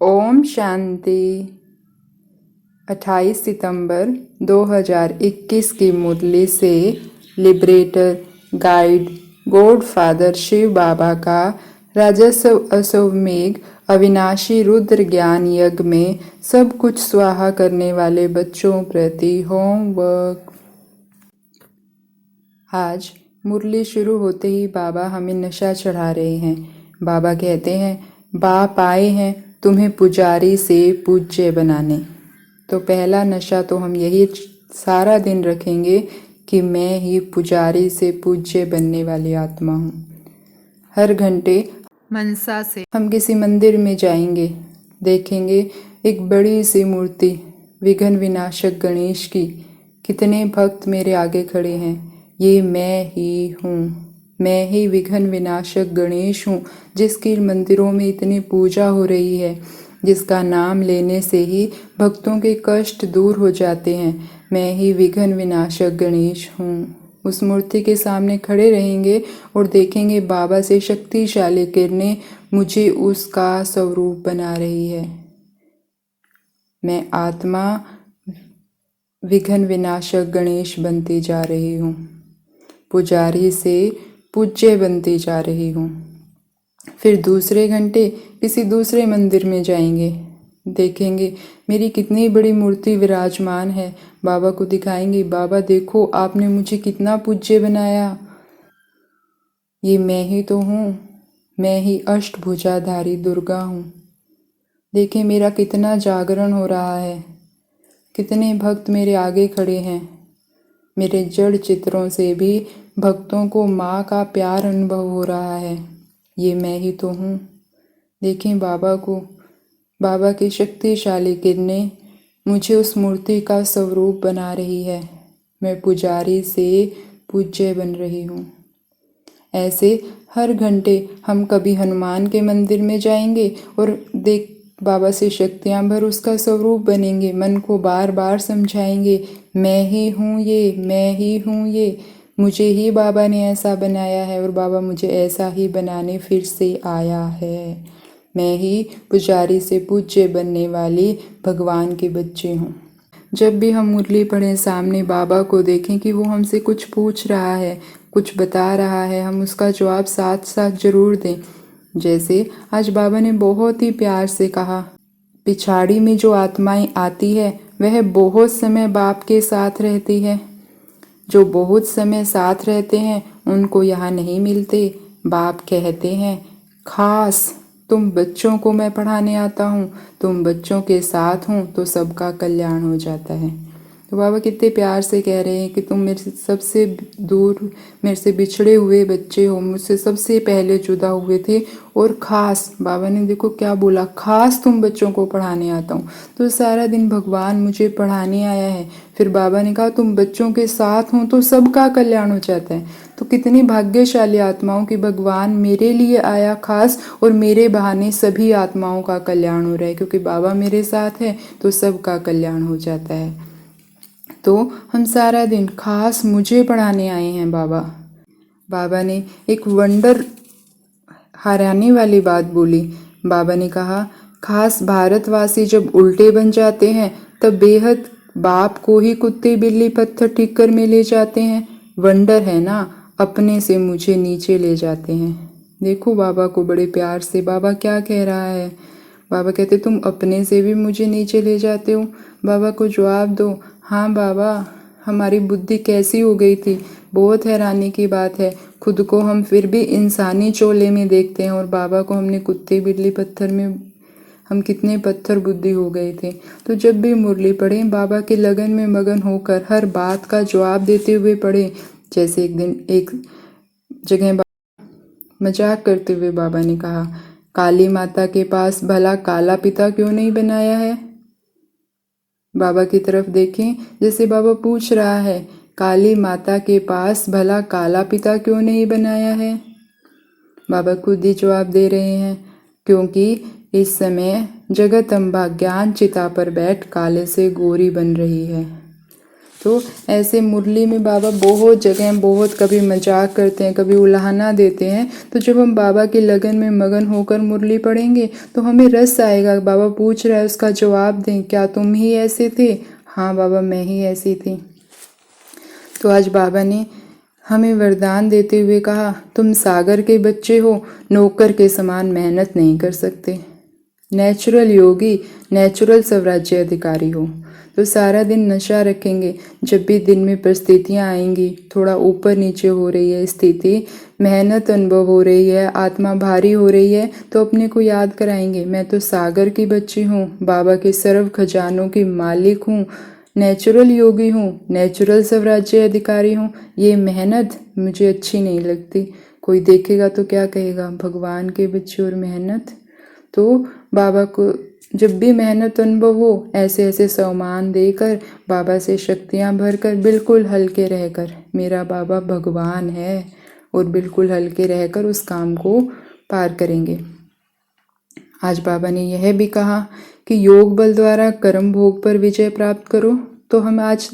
ओम शांति। 28 सितंबर 2021 की मुरली से liberator guide God father Shiv Baba का राजस्व अश्वमेघ अविनाशी रुद्र ज्ञान यज्ञ में सब कुछ स्वाहा करने वाले बच्चों प्रति होमवर्क। आज मुरली शुरू होते ही बाबा हमें नशा चढ़ा रहे हैं। बाबा कहते हैं, बाप आए हैं तुम्हें पुजारी से पूज्य बनाने। तो पहला नशा तो हम यही सारा दिन रखेंगे कि मैं ही पुजारी से पूज्य बनने वाली आत्मा हूँ। हर घंटे मनसा से हम किसी मंदिर में जाएंगे, देखेंगे एक बड़ी सी मूर्ति विघ्न विनाशक गणेश की। कितने भक्त मेरे आगे खड़े हैं, ये मैं ही हूँ। मैं ही विघ्न विनाशक गणेश हूँ, जिसकी मंदिरों में इतनी पूजा हो रही है, जिसका नाम लेने से ही भक्तों के कष्ट दूर हो जाते हैं। मैं ही विघ्न विनाशक गणेश हूँ। उस मूर्ति के सामने खड़े रहेंगे और देखेंगे बाबा से शक्तिशाली किरणें मुझे उसका स्वरूप बना रही है। मैं आत्मा विघ्न विनाशक गणेश बनती जा रही हूँ, पुजारी से पूज्य बनती जा रही हूँ। फिर दूसरे घंटे किसी दूसरे मंदिर में जाएंगे, देखेंगे मेरी कितनी बड़ी मूर्ति विराजमान है। बाबा को दिखाएंगे, बाबा देखो आपने मुझे कितना पूज्य बनाया। ये मैं ही तो हूँ, मैं ही अष्टभुजाधारी दुर्गा हूँ। देखें मेरा कितना जागरण हो रहा है, कितने भक्त मेरे आगे खड़े हैं। मेरे जड़ चित्रों से भी भक्तों को माँ का प्यार अनुभव हो रहा है। ये मैं ही तो हूँ। देखें बाबा को, बाबा की शक्तिशाली किरणें मुझे उस मूर्ति का स्वरूप बना रही है। मैं पुजारी से पूज्य बन रही हूँ। ऐसे हर घंटे हम कभी हनुमान के मंदिर में जाएंगे और देख बाबा से शक्तियाँ भर उसका स्वरूप बनेंगे। मन को बार बार समझाएंगे, मैं ही हूँ ये, मैं ही हूँ ये, मुझे ही बाबा ने ऐसा बनाया है और बाबा मुझे ऐसा ही बनाने फिर से आया है। मैं ही पुजारी से पूज्य बनने वाली भगवान के बच्चे हूँ। जब भी हम मुरली पढ़ें, सामने बाबा को देखें कि वो हमसे कुछ पूछ रहा है, कुछ बता रहा है, हम उसका जवाब साथ साथ जरूर दें। जैसे आज बाबा ने बहुत ही प्यार से कहा, पिछाड़ी में जो आत्माएं आती है वह बहुत समय बाप के साथ रहती है। जो बहुत समय साथ रहते हैं उनको यहाँ नहीं मिलते। बाप कहते हैं, खास तुम बच्चों को मैं पढ़ाने आता हूँ, तुम बच्चों के साथ हूँ तो सबका कल्याण हो जाता है। तो बाबा कितने प्यार से कह रहे हैं कि तुम मेरे से सबसे दूर, मेरे से बिछड़े हुए बच्चे हो, मुझसे सबसे पहले जुदा हुए थे। और ख़ास बाबा ने देखो क्या बोला, खास तुम बच्चों को पढ़ाने आता हूँ। तो सारा दिन भगवान मुझे पढ़ाने आया है। फिर बाबा ने कहा तुम बच्चों के साथ हो तो सबका कल्याण हो जाता है। तो कितनी भाग्यशाली आत्माओं कि भगवान मेरे लिए आया खास, और मेरे बहाने सभी आत्माओं का कल्याण हो रहा है। क्योंकि बाबा मेरे साथ है तो सबका कल्याण हो जाता है। तो हम सारा दिन खास मुझे पढ़ाने आए हैं बाबा। बाबा ने एक वंडर हराने वाली बात बोली। बाबा ने कहा, खास भारतवासी जब उल्टे बन जाते हैं तब बेहद बाप को ही कुत्ते बिल्ली पत्थर ठिक्कर में ले जाते हैं। वंडर है ना, अपने से मुझे नीचे ले जाते हैं। देखो बाबा को बड़े प्यार से बाबा क्या कह रहा है। बाबा कहते तुम अपने से भी मुझे नीचे ले जाते हो। बाबा को जवाब दो, हाँ बाबा हमारी बुद्धि कैसी हो गई थी। बहुत हैरानी की बात है, खुद को हम फिर भी इंसानी चोले में देखते हैं और बाबा को हमने कुत्ते बिल्ली पत्थर में, हम कितने पत्थर बुद्धि हो गए थे। तो जब भी मुरली पढ़ें बाबा के लगन में मगन होकर हर बात का जवाब देते हुए पढ़ें। जैसे एक दिन एक जगह मजाक करते हुए बाबा ने कहा, काली माता के पास भला काला पिता क्यों नहीं बनाया है। बाबा की तरफ देखें, जैसे बाबा पूछ रहा है, काली माता के पास भला काला पिता क्यों नहीं बनाया है। बाबा खुद ही जवाब दे रहे हैं, क्योंकि इस समय जगत अम्बा ज्ञान चिता पर बैठ काले से गोरी बन रही है। तो ऐसे मुरली में बाबा बहुत जगह बहुत कभी मजाक करते हैं, कभी उलाहना देते हैं। तो जब हम बाबा की लगन में मगन होकर मुरली पढ़ेंगे तो हमें रस आएगा। बाबा पूछ रहा है, उसका जवाब दें, क्या तुम ही ऐसे थे? हाँ बाबा, मैं ही ऐसी थी। तो आज बाबा ने हमें वरदान देते हुए कहा, तुम सागर के बच्चे हो, नौकर के समान मेहनत नहीं कर सकते, नेचुरल योगी, नेचुरल स्वराज्य अधिकारी हो। तो सारा दिन नशा रखेंगे। जब भी दिन में परिस्थितियाँ आएंगी, थोड़ा ऊपर नीचे हो रही है स्थिति, मेहनत अनुभव हो रही है, आत्मा भारी हो रही है, तो अपने को याद कराएंगे, मैं तो सागर की बच्ची हूँ, बाबा के सर्व खजानों की मालिक हूँ, नेचुरल योगी हूँ, नेचुरल स्वराज्य अधिकारी हूँ। ये मेहनत मुझे अच्छी नहीं लगती। कोई देखेगा तो क्या कहेगा, भगवान के बच्चे और मेहनत। तो बाबा को जब भी मेहनत अनुभव हो, ऐसे ऐसे सम्मान देकर, बाबा से शक्तियाँ भरकर, बिल्कुल हल्के रहकर, मेरा बाबा भगवान है, और बिल्कुल हल्के रहकर उस काम को पार करेंगे। आज बाबा ने यह भी कहा कि योग बल द्वारा कर्म भोग पर विजय प्राप्त करो। तो हम आज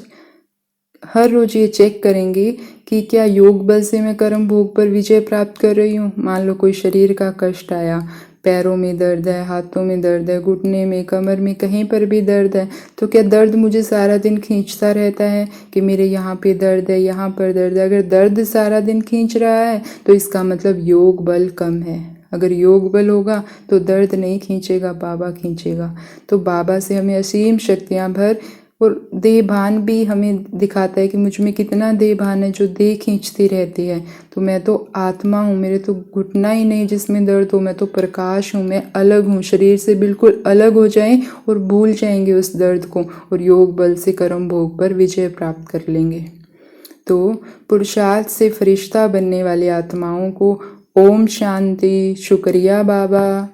हर रोज ये चेक करेंगे कि क्या योग बल से मैं कर्म भोग पर विजय प्राप्त कर रही हूँ। मान लो कोई शरीर का कष्ट आया, पैरों में दर्द है, हाथों में दर्द है, घुटने में, कमर में, कहीं पर भी दर्द है, तो क्या दर्द मुझे सारा दिन खींचता रहता है कि मेरे यहाँ पे दर्द है, यहाँ पर दर्द है? अगर दर्द सारा दिन खींच रहा है तो इसका मतलब योग बल कम है। अगर योग बल होगा तो दर्द नहीं खींचेगा, बाबा खींचेगा। तो बाबा से हमें असीम शक्तियाँ भर, और देह भान भी हमें दिखाता है कि मुझ में कितना देह भान है जो देह खींचती रहती है। तो मैं तो आत्मा हूँ, मेरे तो घुटना ही नहीं जिसमें दर्द हो, मैं तो प्रकाश हूँ, मैं अलग हूँ। शरीर से बिल्कुल अलग हो जाएं और भूल जाएंगे उस दर्द को, और योग बल से कर्म भोग पर विजय प्राप्त कर लेंगे। तो पुरुषार्थ से फरिश्ता बनने वाली आत्माओं को ओम शांति। शुक्रिया बाबा।